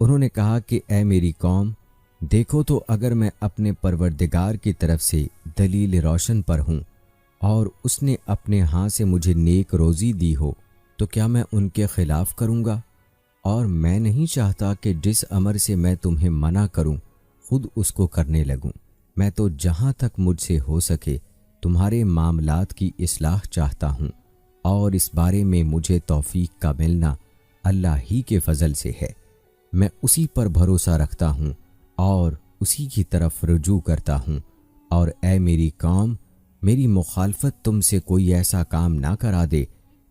انہوں نے کہا کہ اے میری قوم، دیکھو تو اگر میں اپنے پروردگار کی طرف سے دلیل روشن پر ہوں اور اس نے اپنے ہاں سے مجھے نیک روزی دی ہو تو کیا میں ان کے خلاف کروں گا؟ اور میں نہیں چاہتا کہ جس امر سے میں تمہیں منع کروں خود اس کو کرنے لگوں۔ میں تو جہاں تک مجھ سے ہو سکے تمہارے معاملات کی اصلاح چاہتا ہوں، اور اس بارے میں مجھے توفیق کا ملنا اللہ ہی کے فضل سے ہے۔ میں اسی پر بھروسہ رکھتا ہوں اور اسی کی طرف رجوع کرتا ہوں۔ اور اے میری قوم، میری مخالفت تم سے کوئی ایسا کام نہ کرا دے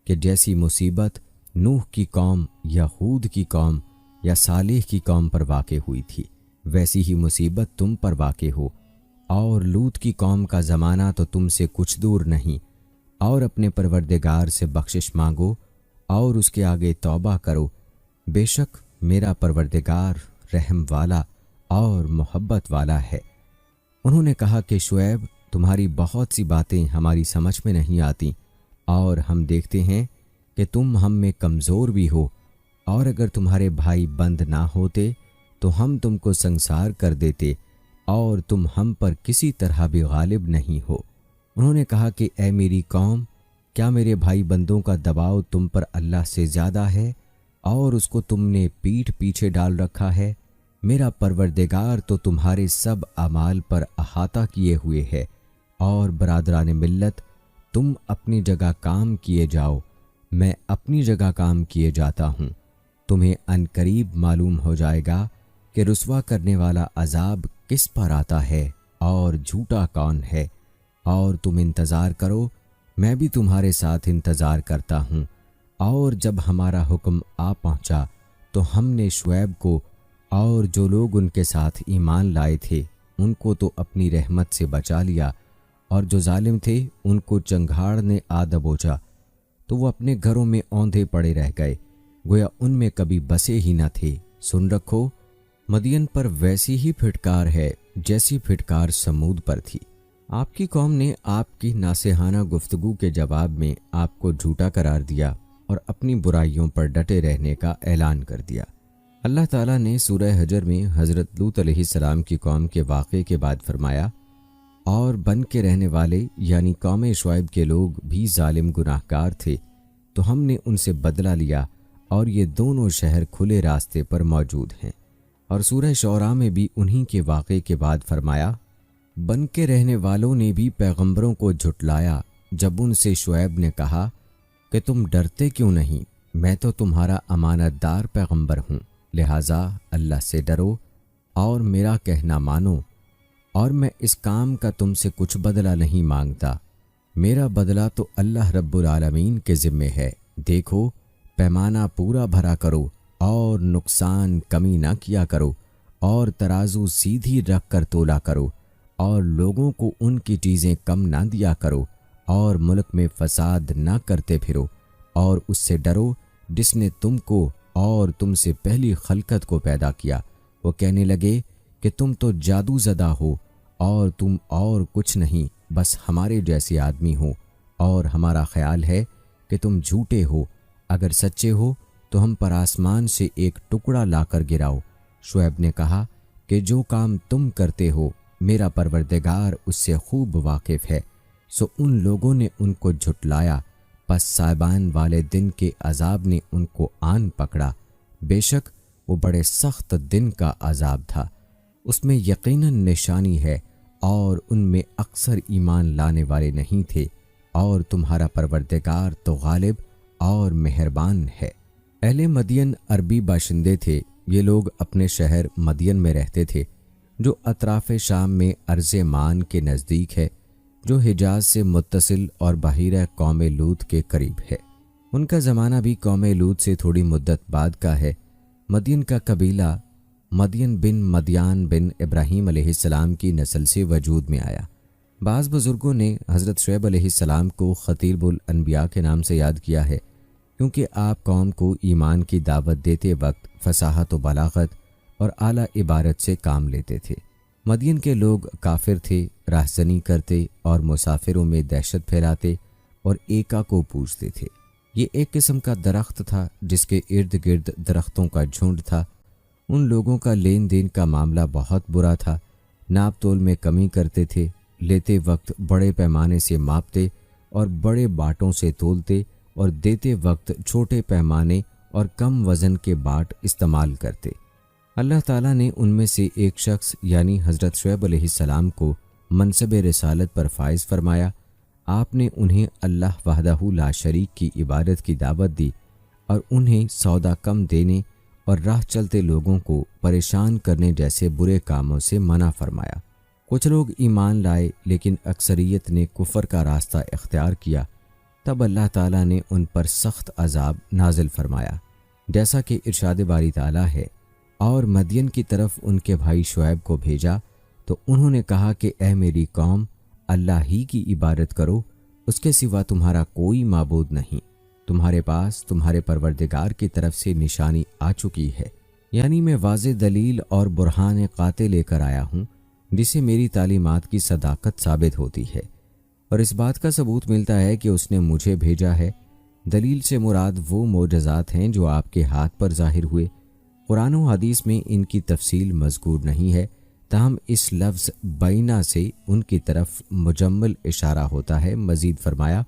کہ جیسی مصیبت نوح کی قوم یا ہود کی قوم یا صالح کی قوم پر واقع ہوئی تھی، ویسی ہی مصیبت تم پر واقع ہو۔ اور لوط کی قوم کا زمانہ تو تم سے کچھ دور نہیں۔ اور اپنے پروردگار سے بخشش مانگو اور اس کے آگے توبہ کرو، بے شک میرا پروردگار رحم والا اور محبت والا ہے۔ انہوں نے کہا کہ شعیب، تمہاری بہت سی باتیں ہماری سمجھ میں نہیں آتی، اور ہم دیکھتے ہیں کہ تم ہم میں کمزور بھی ہو، اور اگر تمہارے بھائی بند نہ ہوتے تو ہم تم کو سنسار کر دیتے، اور تم ہم پر کسی طرح بھی غالب نہیں ہو۔ انہوں نے کہا کہ اے میری قوم، کیا میرے بھائی بندوں کا دباؤ تم پر اللہ سے زیادہ ہے اور اس کو تم نے پیٹھ پیچھے ڈال رکھا ہے؟ میرا پروردگار تو تمہارے سب اعمال پر احاطہ کیے ہوئے ہے۔ اور برادران ملت، تم اپنی جگہ کام کیے جاؤ، میں اپنی جگہ کام کیے جاتا ہوں۔ تمہیں عنقریب معلوم ہو جائے گا کہ رسوا کرنے والا عذاب کس پر آتا ہے اور جھوٹا کون ہے۔ اور تم انتظار کرو، میں بھی تمہارے ساتھ انتظار کرتا ہوں۔ اور جب ہمارا حکم آ پہنچا تو ہم نے شعیب کو اور جو لوگ ان کے ساتھ ایمان لائے تھے ان کو تو اپنی رحمت سے بچا لیا، اور جو ظالم تھے ان کو چنگھاڑ نے آ دبوچا تو وہ اپنے گھروں میں اوندھے پڑے رہ گئے، گویا ان میں کبھی بسے ہی نہ تھے۔ سن رکھو، مدین پر ویسی ہی پھٹکار ہے جیسی پھٹکار سمود پر تھی۔ آپ کی قوم نے آپ کی ناصحانہ گفتگو کے جواب میں آپ کو جھوٹا قرار دیا اور اپنی برائیوں پر ڈٹے رہنے کا اعلان کر دیا۔ اللہ تعالیٰ نے سورہ حجر میں حضرت لوط علیہ السلام کی قوم کے واقعے کے بعد فرمایا، اور بن کے رہنے والے یعنی قوم شعیب کے لوگ بھی ظالم گناہگار تھے، تو ہم نے ان سے بدلہ لیا، اور یہ دونوں شہر کھلے راستے پر موجود ہیں۔ اور سورہ شعراء میں بھی انہی کے واقعے کے بعد فرمایا، بن کے رہنے والوں نے بھی پیغمبروں کو جھٹلایا جب ان سے شعیب نے کہا کہ تم ڈرتے کیوں نہیں، میں تو تمہارا امانت دار پیغمبر ہوں، لہٰذا اللہ سے ڈرو اور میرا کہنا مانو، اور میں اس کام کا تم سے کچھ بدلہ نہیں مانگتا، میرا بدلہ تو اللہ رب العالمین کے ذمے ہے۔ دیکھو، پیمانہ پورا بھرا کرو اور نقصان کمی نہ کیا کرو، اور ترازو سیدھی رکھ کر تولا کرو، اور لوگوں کو ان کی چیزیں کم نہ دیا کرو، اور ملک میں فساد نہ کرتے پھرو، اور اس سے ڈرو جس نے تم کو اور تم سے پہلی خلقت کو پیدا کیا۔ وہ کہنے لگے کہ تم تو جادو زدہ ہو، اور تم اور کچھ نہیں بس ہمارے جیسے آدمی ہو، اور ہمارا خیال ہے کہ تم جھوٹے ہو، اگر سچے ہو تو ہم پر آسمان سے ایک ٹکڑا لا کر گراؤ۔ شعیب نے کہا کہ جو کام تم کرتے ہو میرا پروردگار اس سے خوب واقف ہے۔ سو ان لوگوں نے ان کو جھٹلایا، پس صاحبان والے دن کے عذاب نے ان کو آن پکڑا۔ بے شک وہ بڑے سخت دن کا عذاب تھا، اس میں یقیناً نشانی ہے، اور ان میں اکثر ایمان لانے والے نہیں تھے، اور تمہارا پروردگار تو غالب اور مہربان ہے۔ اہل مدین عربی باشندے تھے، یہ لوگ اپنے شہر مدین میں رہتے تھے، جو اطراف شام میں ارض مان کے نزدیک ہے، جو حجاز سے متصل اور بحیرہ قوم لوط کے قریب ہے۔ ان کا زمانہ بھی قوم لوط سے تھوڑی مدت بعد کا ہے۔ مدین کا قبیلہ مدین بن مدیان بن ابراہیم علیہ السلام کی نسل سے وجود میں آیا۔ بعض بزرگوں نے حضرت شعیب علیہ السلام کو خطیب الانبیاء کے نام سے یاد کیا ہے، کیونکہ آپ قوم کو ایمان کی دعوت دیتے وقت فصاحت و بلاغت اور اعلیٰ عبارت سے کام لیتے تھے۔ مدین کے لوگ کافر تھے، راہزنی کرتے اور مسافروں میں دہشت پھیلاتے اور ایکا کو پوجتے تھے۔ یہ ایک قسم کا درخت تھا جس کے ارد گرد درختوں کا جھنڈ تھا، ان لوگوں کا لین دین کا معاملہ بہت برا تھا، ناپ تول میں کمی کرتے تھے، لیتے وقت بڑے پیمانے سے ماپتے اور بڑے باٹوں سے تولتے اور دیتے وقت چھوٹے پیمانے اور کم وزن کے باٹ استعمال کرتے۔ اللہ تعالیٰ نے ان میں سے ایک شخص یعنی حضرت شعیب علیہ السلام کو منصب رسالت پر فائز فرمایا۔ آپ نے انہیں اللہ وحدہ لا شریک کی عبادت کی دعوت دی اور انہیں سودا کم دینے اور راہ چلتے لوگوں کو پریشان کرنے جیسے برے کاموں سے منع فرمایا۔ کچھ لوگ ایمان لائے لیکن اکثریت نے کفر کا راستہ اختیار کیا، تب اللہ تعالیٰ نے ان پر سخت عذاب نازل فرمایا، جیسا کہ ارشاد باری تعالیٰ ہے، اور مدین کی طرف ان کے بھائی شعیب کو بھیجا تو انہوں نے کہا کہ اے میری قوم، اللہ ہی کی عبادت کرو، اس کے سوا تمہارا کوئی معبود نہیں، تمہارے پاس تمہارے پروردگار کی طرف سے نشانی آ چکی ہے، یعنی میں واضح دلیل اور برہان قاطع لے کر آیا ہوں جسے میری تعلیمات کی صداقت ثابت ہوتی ہے، اور اس بات کا ثبوت ملتا ہے کہ اس نے مجھے بھیجا ہے۔ دلیل سے مراد وہ معجزات ہیں جو آپ کے ہاتھ پر ظاہر ہوئے۔ قرآن و حدیث میں ان کی تفصیل مذکور نہیں ہے، تاہم اس لفظ بینہ سے ان کی طرف مجمل اشارہ ہوتا ہے۔ مزید فرمایا،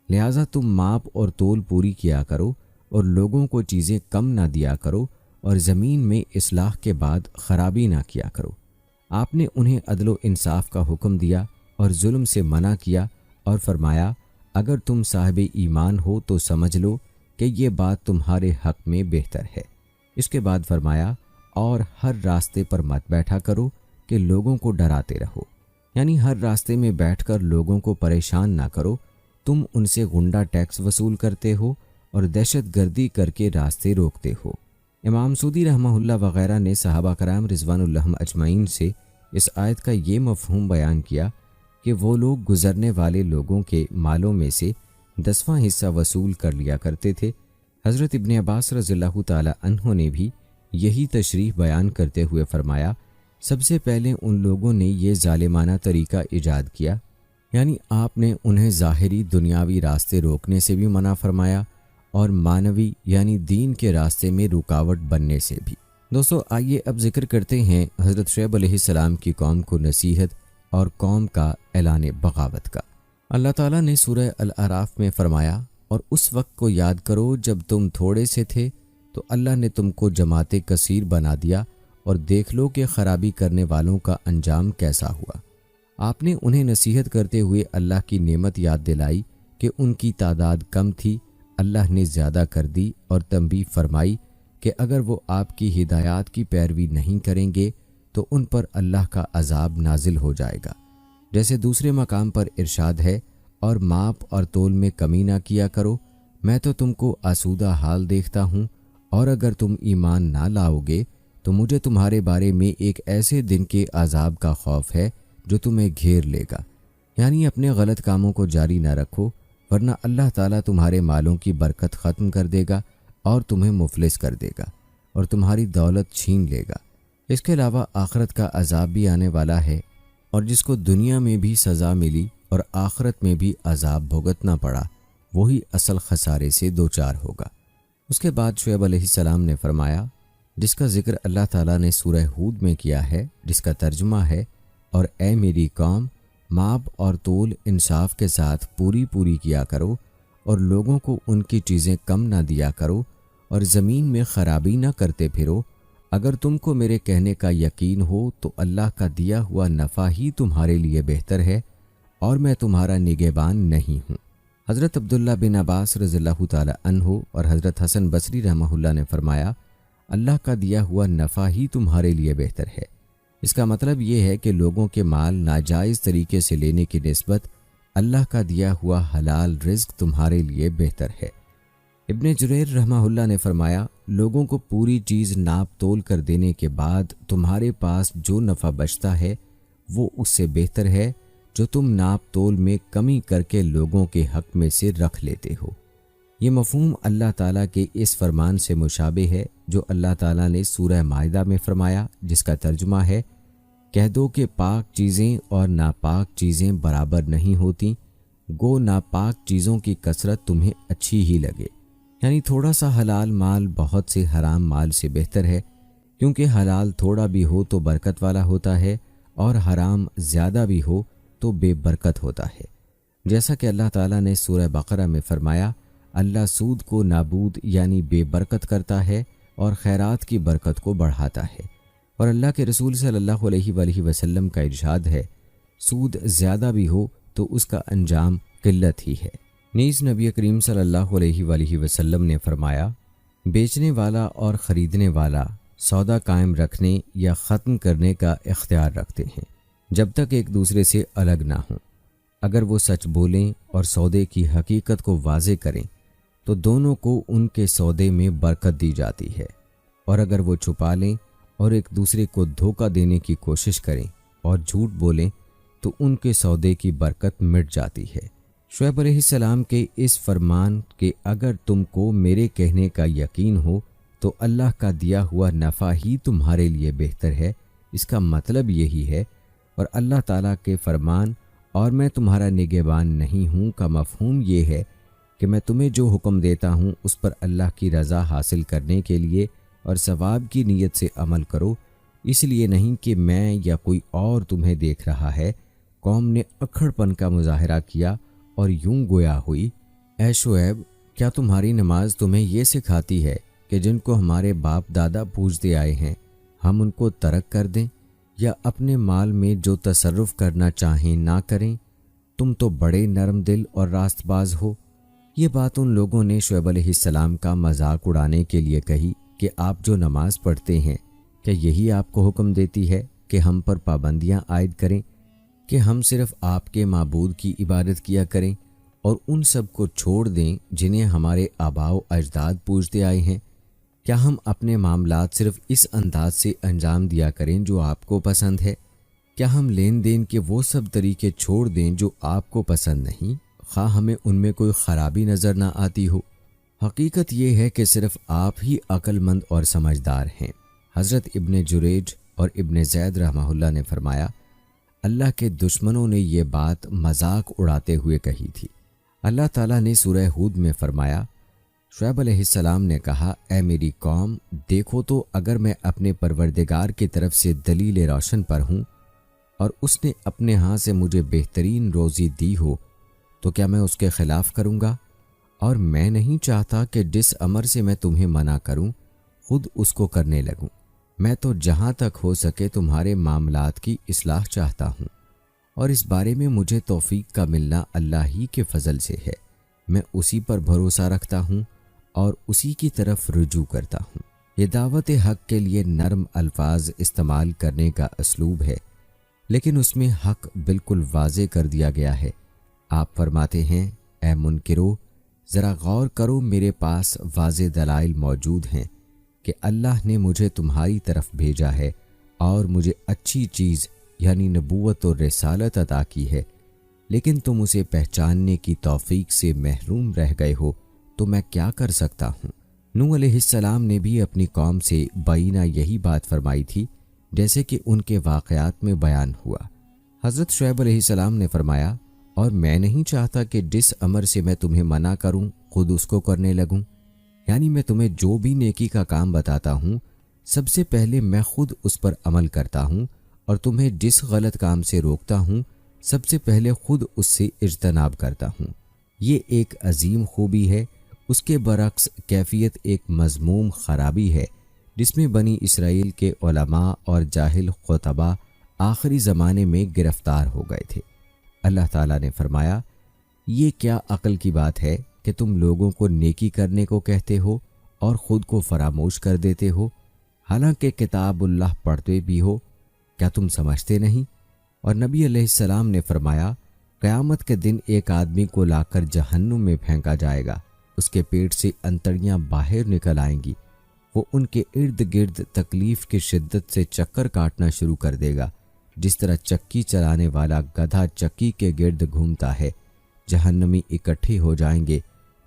لہٰذا تم ماپ اور تول پوری کیا کرو اور لوگوں کو چیزیں کم نہ دیا کرو اور زمین میں اصلاح کے بعد خرابی نہ کیا کرو۔ آپ نے انہیں عدل و انصاف کا حکم دیا اور ظلم سے منع کیا اور فرمایا، اگر تم صاحب ایمان ہو تو سمجھ لو کہ یہ بات تمہارے حق میں بہتر ہے۔ اس کے بعد فرمایا، اور ہر راستے پر مت بیٹھا کرو کہ لوگوں کو ڈراتے رہو، یعنی ہر راستے میں بیٹھ کر لوگوں کو پریشان نہ کرو، تم ان سے غنڈہ ٹیکس وصول کرتے ہو اور دہشت گردی کر کے راستے روکتے ہو۔ امام سودی رحمہ اللہ وغیرہ نے صحابہ کرام رضوان اللہ اجمعین سے اس آیت کا یہ مفہوم بیان کیا کہ وہ لوگ گزرنے والے لوگوں کے مالوں میں سے 10واں حصہ وصول کر لیا کرتے تھے۔ حضرت ابن عباس رضی اللہ تعالی عنہ نے بھی یہی تشریح بیان کرتے ہوئے فرمایا، سب سے پہلے ان لوگوں نے یہ ظالمانہ طریقہ ایجاد کیا، یعنی آپ نے انہیں ظاہری دنیاوی راستے روکنے سے بھی منع فرمایا اور معنوی یعنی دین کے راستے میں رکاوٹ بننے سے بھی۔ دوستو آئیے اب ذکر کرتے ہیں حضرت شعیب علیہ السلام کی قوم کو نصیحت اور قوم کا اعلان بغاوت کا۔ اللہ تعالیٰ نے سورہ الاعراف میں فرمایا، اور اس وقت کو یاد کرو جب تم تھوڑے سے تھے تو اللہ نے تم کو جماعت کثیر بنا دیا، اور دیکھ لو کہ خرابی کرنے والوں کا انجام کیسا ہوا۔ آپ نے انہیں نصیحت کرتے ہوئے اللہ کی نعمت یاد دلائی کہ ان کی تعداد کم تھی، اللہ نے زیادہ کر دی، اور تنبیہ فرمائی کہ اگر وہ آپ کی ہدایات کی پیروی نہیں کریں گے تو ان پر اللہ کا عذاب نازل ہو جائے گا۔ جیسے دوسرے مقام پر ارشاد ہے، اور ماپ اور تول میں کمی نہ کیا کرو، میں تو تم کو آسودہ حال دیکھتا ہوں، اور اگر تم ایمان نہ لاؤ گے تو مجھے تمہارے بارے میں ایک ایسے دن کے عذاب کا خوف ہے جو تمہیں گھیر لے گا، یعنی اپنے غلط کاموں کو جاری نہ رکھو، ورنہ اللہ تعالیٰ تمہارے مالوں کی برکت ختم کر دے گا اور تمہیں مفلس کر دے گا اور تمہاری دولت چھین لے گا۔ اس کے علاوہ آخرت کا عذاب بھی آنے والا ہے، اور جس کو دنیا میں بھی سزا ملی اور آخرت میں بھی عذاب بھگتنا پڑا، وہی اصل خسارے سے دوچار ہوگا۔ اس کے بعد شعیب علیہ السلام نے فرمایا، جس کا ذکر اللہ تعالیٰ نے سورہ ہود میں کیا ہے، جس کا ترجمہ ہے، اور اے میری قوم، ماپ اور تول انصاف کے ساتھ پوری کیا کرو اور لوگوں کو ان کی چیزیں کم نہ دیا کرو اور زمین میں خرابی نہ کرتے پھرو۔ اگر تم کو میرے کہنے کا یقین ہو تو اللہ کا دیا ہوا نفع ہی تمہارے لیے بہتر ہے، اور میں تمہارا نگہبان نہیں ہوں۔ حضرت عبداللہ بن عباس رضی اللہ تعالی عنہ اور حضرت حسن بصری رحمہ اللہ نے فرمایا، اللہ کا دیا ہوا نفع ہی تمہارے لیے بہتر ہے۔ اس کا مطلب یہ ہے کہ لوگوں کے مال ناجائز طریقے سے لینے کی نسبت اللہ کا دیا ہوا حلال رزق تمہارے لیے بہتر ہے۔ ابن جریر رحمہ اللہ نے فرمایا، لوگوں کو پوری چیز ناپ تول کر دینے کے بعد تمہارے پاس جو نفع بچتا ہے وہ اس سے بہتر ہے جو تم ناپ تول میں کمی کر کے لوگوں کے حق میں سے رکھ لیتے ہو۔ یہ مفہوم اللہ تعالیٰ کے اس فرمان سے مشابہ ہے جو اللہ تعالیٰ نے سورہ مائدہ میں فرمایا، جس کا ترجمہ ہے، کہہ دو کہ پاک چیزیں اور ناپاک چیزیں برابر نہیں ہوتی، گو ناپاک چیزوں کی کثرت تمہیں اچھی ہی لگے، یعنی تھوڑا سا حلال مال بہت سے حرام مال سے بہتر ہے۔ کیونکہ حلال تھوڑا بھی ہو تو برکت والا ہوتا ہے اور حرام زیادہ بھی ہو تو بے برکت ہوتا ہے۔ جیسا کہ اللہ تعالیٰ نے سورہ بقرہ میں فرمایا، اللہ سود کو نابود یعنی بے برکت کرتا ہے اور خیرات کی برکت کو بڑھاتا ہے۔ اور اللہ کے رسول صلی اللہ علیہ وآلہ وسلم کا ارشاد ہے، سود زیادہ بھی ہو تو اس کا انجام قلت ہی ہے۔ نیز نبی کریم صلی اللہ علیہ وآلہ وسلم نے فرمایا، بیچنے والا اور خریدنے والا سودا قائم رکھنے یا ختم کرنے کا اختیار رکھتے ہیں جب تک ایک دوسرے سے الگ نہ ہوں۔ اگر وہ سچ بولیں اور سودے کی حقیقت کو واضح کریں تو دونوں کو ان کے سودے میں برکت دی جاتی ہے، اور اگر وہ چھپا لیں اور ایک دوسرے کو دھوکہ دینے کی کوشش کریں اور جھوٹ بولیں تو ان کے سودے کی برکت مٹ جاتی ہے۔ شعیب علیہ السلام کے اس فرمان کہ اگر تم کو میرے کہنے کا یقین ہو تو اللہ کا دیا ہوا نفع ہی تمہارے لیے بہتر ہے، اس کا مطلب یہی ہے، اور اللہ تعالیٰ کے فرمان اور میں تمہارا نگہبان نہیں ہوں کا مفہوم یہ ہے کہ میں تمہیں جو حکم دیتا ہوں اس پر اللہ کی رضا حاصل کرنے کے لیے اور ثواب کی نیت سے عمل کرو، اس لیے نہیں کہ میں یا کوئی اور تمہیں دیکھ رہا ہے۔ قوم نے اکھڑ پن کا مظاہرہ کیا اور یوں گویا ہوئی، اے شعیب، کیا تمہاری نماز تمہیں یہ سکھاتی ہے کہ جن کو ہمارے باپ دادا پوجتے آئے ہیں ہم ان کو ترک کر دیں یا اپنے مال میں جو تصرف کرنا چاہیں نہ کریں؟ تم تو بڑے نرم دل اور راست باز ہو۔ یہ بات ان لوگوں نے شعیب علیہ السلام کا مذاق اڑانے کے لیے کہی کہ آپ جو نماز پڑھتے ہیں کیا یہی آپ کو حکم دیتی ہے کہ ہم پر پابندیاں عائد کریں، کہ ہم صرف آپ کے معبود کی عبادت کیا کریں اور ان سب کو چھوڑ دیں جنہیں ہمارے آباء و اجداد پوجتے آئے ہیں؟ کیا ہم اپنے معاملات صرف اس انداز سے انجام دیا کریں جو آپ کو پسند ہے؟ کیا ہم لین دین کے وہ سب طریقے چھوڑ دیں جو آپ کو پسند نہیں، خواہ ہمیں ان میں کوئی خرابی نظر نہ آتی ہو؟ حقیقت یہ ہے کہ صرف آپ ہی عقل مند اور سمجھدار ہیں۔ حضرت ابن جریج اور ابن زید رحمہ اللہ نے فرمایا، اللہ کے دشمنوں نے یہ بات مذاق اڑاتے ہوئے کہی تھی۔ اللہ تعالیٰ نے سورہ ہود میں فرمایا، شعیب علیہ السلام نے کہا، اے میری قوم، دیکھو تو اگر میں اپنے پروردگار کی طرف سے دلیل روشن پر ہوں اور اس نے اپنے ہاں سے مجھے بہترین روزی دی ہو تو کیا میں اس کے خلاف کروں گا؟ اور میں نہیں چاہتا کہ جس امر سے میں تمہیں منع کروں خود اس کو کرنے لگوں۔ میں تو جہاں تک ہو سکے تمہارے معاملات کی اصلاح چاہتا ہوں، اور اس بارے میں مجھے توفیق کا ملنا اللہ ہی کے فضل سے ہے۔ میں اسی پر بھروسہ رکھتا ہوں اور اسی کی طرف رجوع کرتا ہوں۔ یہ دعوت حق کے لیے نرم الفاظ استعمال کرنے کا اسلوب ہے، لیکن اس میں حق بالکل واضح کر دیا گیا ہے۔ آپ فرماتے ہیں، اے منکرو، ذرا غور کرو، میرے پاس واضح دلائل موجود ہیں کہ اللہ نے مجھے تمہاری طرف بھیجا ہے اور مجھے اچھی چیز یعنی نبوت اور رسالت عطا کی ہے، لیکن تم اسے پہچاننے کی توفیق سے محروم رہ گئے ہو، تو میں کیا کر سکتا ہوں؟ نوح علیہ السلام نے بھی اپنی قوم سے بینہ یہی بات فرمائی تھی جیسے کہ ان کے واقعات میں بیان ہوا۔ حضرت شعیب علیہ السلام نے فرمایا، اور میں نہیں چاہتا کہ جس امر سے میں تمہیں منع کروں خود اس کو کرنے لگوں، یعنی میں تمہیں جو بھی نیکی کا کام بتاتا ہوں سب سے پہلے میں خود اس پر عمل کرتا ہوں، اور تمہیں جس غلط کام سے روکتا ہوں سب سے پہلے خود اس سے اجتناب کرتا ہوں۔ یہ ایک عظیم خوبی ہے۔ اس کے برعکس کیفیت ایک مذموم خرابی ہے جس میں بنی اسرائیل کے علماء اور جاہل خطباء آخری زمانے میں گرفتار ہو گئے تھے۔ اللہ تعالیٰ نے فرمایا، یہ کیا عقل کی بات ہے کہ تم لوگوں کو نیکی کرنے کو کہتے ہو اور خود کو فراموش کر دیتے ہو، حالانکہ کتاب اللہ پڑھتے بھی ہو؟ کیا تم سمجھتے نہیں؟ اور نبی علیہ السلام نے فرمایا، قیامت کے دن ایک آدمی کو لا کر جہنم میں پھینکا جائے گا، اس کے پیٹ سے انتڑیاں باہر نکل آئیں گی، وہ ان کے ارد گرد تکلیف کی شدت سے چکر کاٹنا شروع کر دے گا، جس طرح چکی چلانے والا گدھا چکی کے گرد گھومتا ہے۔ جہنمی اکٹھے ہو جائیں گے،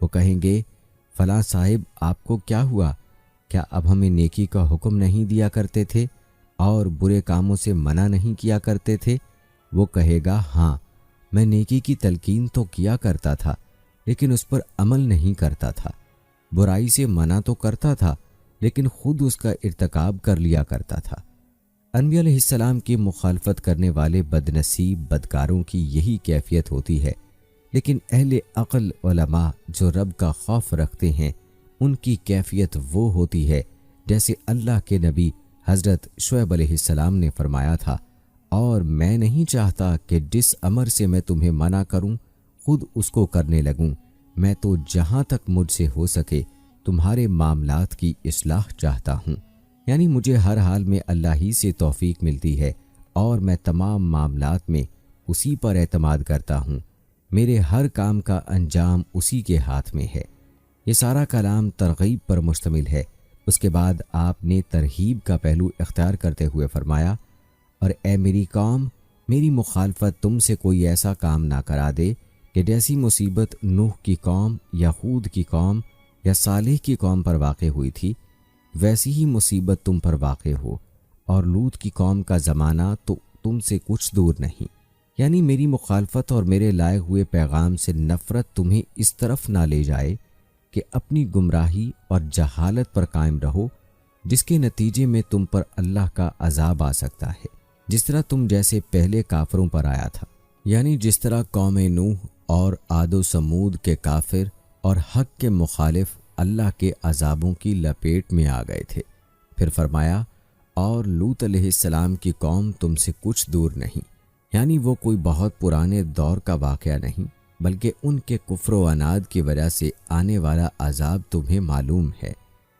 وہ کہیں گے، فلاں صاحب آپ کو کیا ہوا؟ کیا اب ہمیں نیکی کا حکم نہیں دیا کرتے تھے اور برے کاموں سے منع نہیں کیا کرتے تھے؟ وہ کہے گا، ہاں، میں نیکی کی تلقین تو کیا کرتا تھا لیکن اس پر عمل نہیں کرتا تھا، برائی سے منع تو کرتا تھا لیکن خود اس کا ارتکاب کر لیا کرتا تھا۔ انبیاء علیہ السلام کی مخالفت کرنے والے بدنصیب بدکاروں کی یہی کیفیت ہوتی ہے، لیکن اہل عقل علماء جو رب کا خوف رکھتے ہیں ان کی کیفیت وہ ہوتی ہے جیسے اللہ کے نبی حضرت شعیب علیہ السلام نے فرمایا تھا، اور میں نہیں چاہتا کہ جس امر سے میں تمہیں منع کروں خود اس کو کرنے لگوں، میں تو جہاں تک مجھ سے ہو سکے تمہارے معاملات کی اصلاح چاہتا ہوں، یعنی مجھے ہر حال میں اللہ ہی سے توفیق ملتی ہے اور میں تمام معاملات میں اسی پر اعتماد کرتا ہوں، میرے ہر کام کا انجام اسی کے ہاتھ میں ہے۔ یہ سارا کلام ترغیب پر مشتمل ہے۔ اس کے بعد آپ نے ترہیب کا پہلو اختیار کرتے ہوئے فرمایا، اور اے میری قوم، میری مخالفت تم سے کوئی ایسا کام نہ کرا دے کہ جیسی مصیبت نوح کی قوم یا ہود کی قوم یا صالح کی قوم پر واقع ہوئی تھی ویسی ہی مصیبت تم پر واقع ہو، اور لوط کی قوم کا زمانہ تو تم سے کچھ دور نہیں، یعنی میری مخالفت اور میرے لائے ہوئے پیغام سے نفرت تمہیں اس طرف نہ لے جائے کہ اپنی گمراہی اور جہالت پر قائم رہو، جس کے نتیجے میں تم پر اللہ کا عذاب آ سکتا ہے، جس طرح تم جیسے پہلے کافروں پر آیا تھا، یعنی جس طرح قوم نوح اور عاد و سمود کے کافر اور حق کے مخالف اللہ کے عذابوں کی لپیٹ میں آ گئے تھے۔ پھر فرمایا، اور لوط علیہ السلام کی قوم تم سے کچھ دور نہیں، یعنی وہ کوئی بہت پرانے دور کا واقعہ نہیں، بلکہ ان کے کفر و عناد کی وجہ سے آنے والا عذاب تمہیں معلوم ہے۔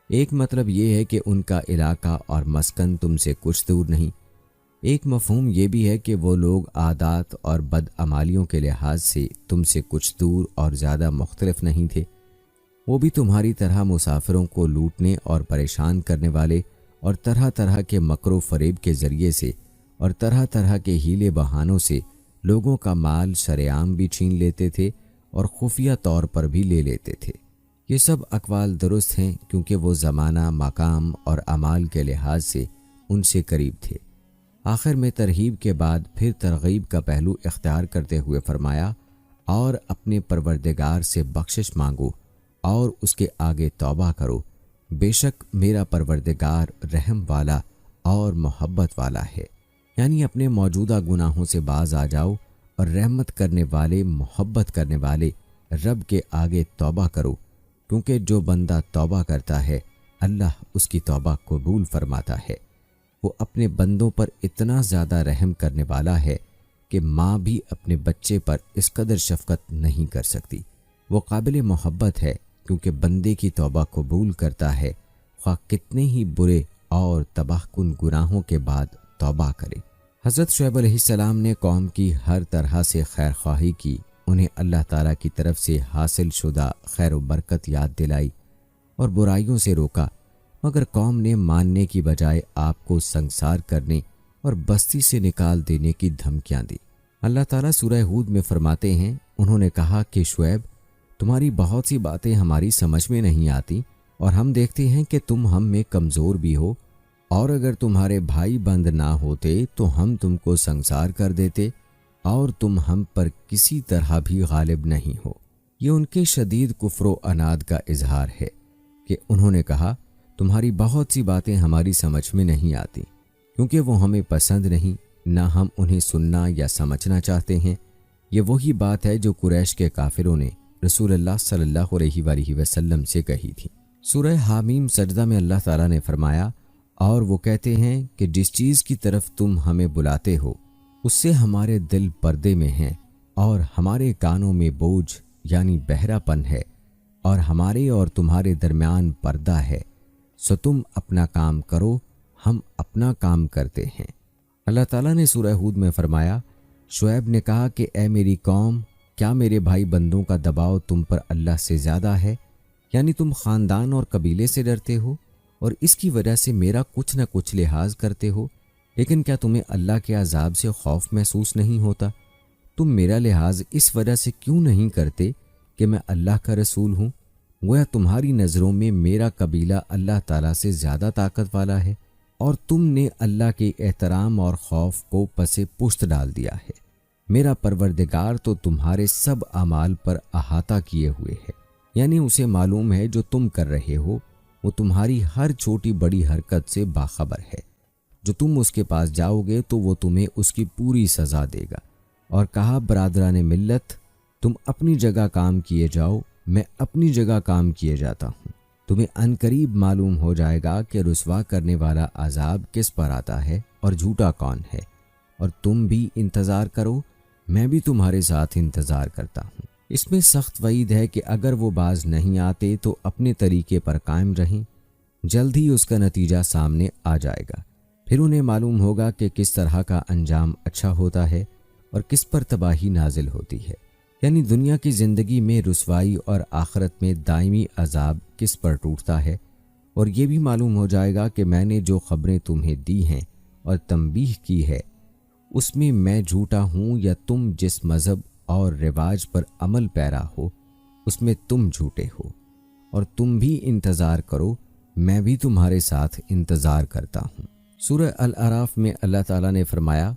ایک مطلب یہ ہے کہ ان کا علاقہ اور مسکن تم سے کچھ دور نہیں، ایک مفہوم یہ بھی ہے کہ وہ لوگ عادات اور بدعمالیوں کے لحاظ سے تم سے کچھ دور اور زیادہ مختلف نہیں تھے، وہ بھی تمہاری طرح مسافروں کو لوٹنے اور پریشان کرنے والے اور طرح طرح کے مکر و فریب کے ذریعے سے اور طرح طرح کے ہیلے بہانوں سے لوگوں کا مال شرعام بھی چھین لیتے تھے اور خفیہ طور پر بھی لے لیتے تھے۔ یہ سب اقوال درست ہیں کیونکہ وہ زمانہ، مقام اور اعمال کے لحاظ سے ان سے قریب تھے۔ آخر میں ترہیب کے بعد پھر ترغیب کا پہلو اختیار کرتے ہوئے فرمایا، اور اپنے پروردگار سے بخشش مانگو اور اس کے آگے توبہ کرو، بے شک میرا پروردگار رحم والا اور محبت والا ہے، یعنی اپنے موجودہ گناہوں سے باز آ جاؤ اور رحمت کرنے والے، محبت کرنے والے رب کے آگے توبہ کرو، کیونکہ جو بندہ توبہ کرتا ہے اللہ اس کی توبہ قبول فرماتا ہے۔ وہ اپنے بندوں پر اتنا زیادہ رحم کرنے والا ہے کہ ماں بھی اپنے بچے پر اس قدر شفقت نہیں کر سکتی۔ وہ قابل محبت ہے کیونکہ بندے کی توبہ قبول کرتا ہے، خواہ کتنے ہی برے اور تباہ کن گناہوں کے بعد توبہ کرے۔ حضرت شعیب علیہ السلام نے قوم کی ہر طرح سے خیر خواہی کی، انہیں اللہ تعالیٰ کی طرف سے حاصل شدہ خیر و برکت یاد دلائی اور برائیوں سے روکا، مگر قوم نے ماننے کی بجائے آپ کو سنگسار کرنے اور بستی سے نکال دینے کی دھمکیاں دی۔ اللہ تعالیٰ سورہ ہود میں فرماتے ہیں، انہوں نے کہا کہ شعیب، تمہاری بہت سی باتیں ہماری سمجھ میں نہیں آتی، اور ہم دیکھتے ہیں کہ تم ہم میں کمزور بھی ہو، اور اگر تمہارے بھائی بند نہ ہوتے تو ہم تم کو سنگسار کر دیتے، اور تم ہم پر کسی طرح بھی غالب نہیں ہو۔ یہ ان کے شدید کفر و عناد کا اظہار ہے کہ انہوں نے کہا، تمہاری بہت سی باتیں ہماری سمجھ میں نہیں آتی، کیونکہ وہ ہمیں پسند نہیں، نہ ہم انہیں سننا یا سمجھنا چاہتے ہیں۔ یہ وہی بات ہے جو قریش کے کافروں نے رسول اللہ صلی اللہ علیہ وآلہ وسلم سے کہی تھی۔ سورہ حامیم سجدہ میں اللہ تعالیٰ نے فرمایا، اور وہ کہتے ہیں کہ جس چیز کی طرف تم ہمیں بلاتے ہو اس سے ہمارے دل پردے میں ہیں، اور ہمارے کانوں میں بوجھ یعنی بہرا پن ہے، اور ہمارے اور تمہارے درمیان پردہ ہے، سو تم اپنا کام کرو، ہم اپنا کام کرتے ہیں۔ اللہ تعالیٰ نے سورہ ہود میں فرمایا، شعیب نے کہا کہ اے میری قوم، کیا میرے بھائی بندوں کا دباؤ تم پر اللہ سے زیادہ ہے؟ یعنی تم خاندان اور قبیلے سے ڈرتے ہو اور اس کی وجہ سے میرا کچھ نہ کچھ لحاظ کرتے ہو، لیکن کیا تمہیں اللہ کے عذاب سے خوف محسوس نہیں ہوتا؟ تم میرا لحاظ اس وجہ سے کیوں نہیں کرتے کہ میں اللہ کا رسول ہوں؟ گویا تمہاری نظروں میں میرا قبیلہ اللہ تعالیٰ سے زیادہ طاقت والا ہے، اور تم نے اللہ کے احترام اور خوف کو پس پشت ڈال دیا ہے۔ میرا پروردگار تو تمہارے سب اعمال پر احاطہ کیے ہوئے ہے، یعنی اسے معلوم ہے جو تم کر رہے ہو، وہ تمہاری ہر چھوٹی بڑی حرکت سے باخبر ہے۔ جو تم اس کے پاس جاؤ گے تو وہ تمہیں اس کی پوری سزا دے گا۔ اور کہا برادران ملت، تم اپنی جگہ کام کیے جاؤ، میں اپنی جگہ کام کیے جاتا ہوں۔ تمہیں عنقریب معلوم ہو جائے گا کہ رسوا کرنے والا عذاب کس پر آتا ہے اور جھوٹا کون ہے، اور تم بھی انتظار کرو، میں بھی تمہارے ساتھ انتظار کرتا ہوں۔ اس میں سخت وعید ہے کہ اگر وہ باز نہیں آتے تو اپنے طریقے پر قائم رہیں، جلد ہی اس کا نتیجہ سامنے آ جائے گا۔ پھر انہیں معلوم ہوگا کہ کس طرح کا انجام اچھا ہوتا ہے اور کس پر تباہی نازل ہوتی ہے، یعنی دنیا کی زندگی میں رسوائی اور آخرت میں دائمی عذاب کس پر ٹوٹتا ہے۔ اور یہ بھی معلوم ہو جائے گا کہ میں نے جو خبریں تمہیں دی ہیں اور تنبیہ کی ہے اس میں جھوٹا ہوں، یا تم جس مذہب اور رواج پر عمل پیرا ہو اس میں تم جھوٹے ہو۔ اور تم بھی انتظار کرو، میں بھی تمہارے ساتھ انتظار کرتا ہوں۔ سورہ الاعراف میں اللہ تعالیٰ نے فرمایا،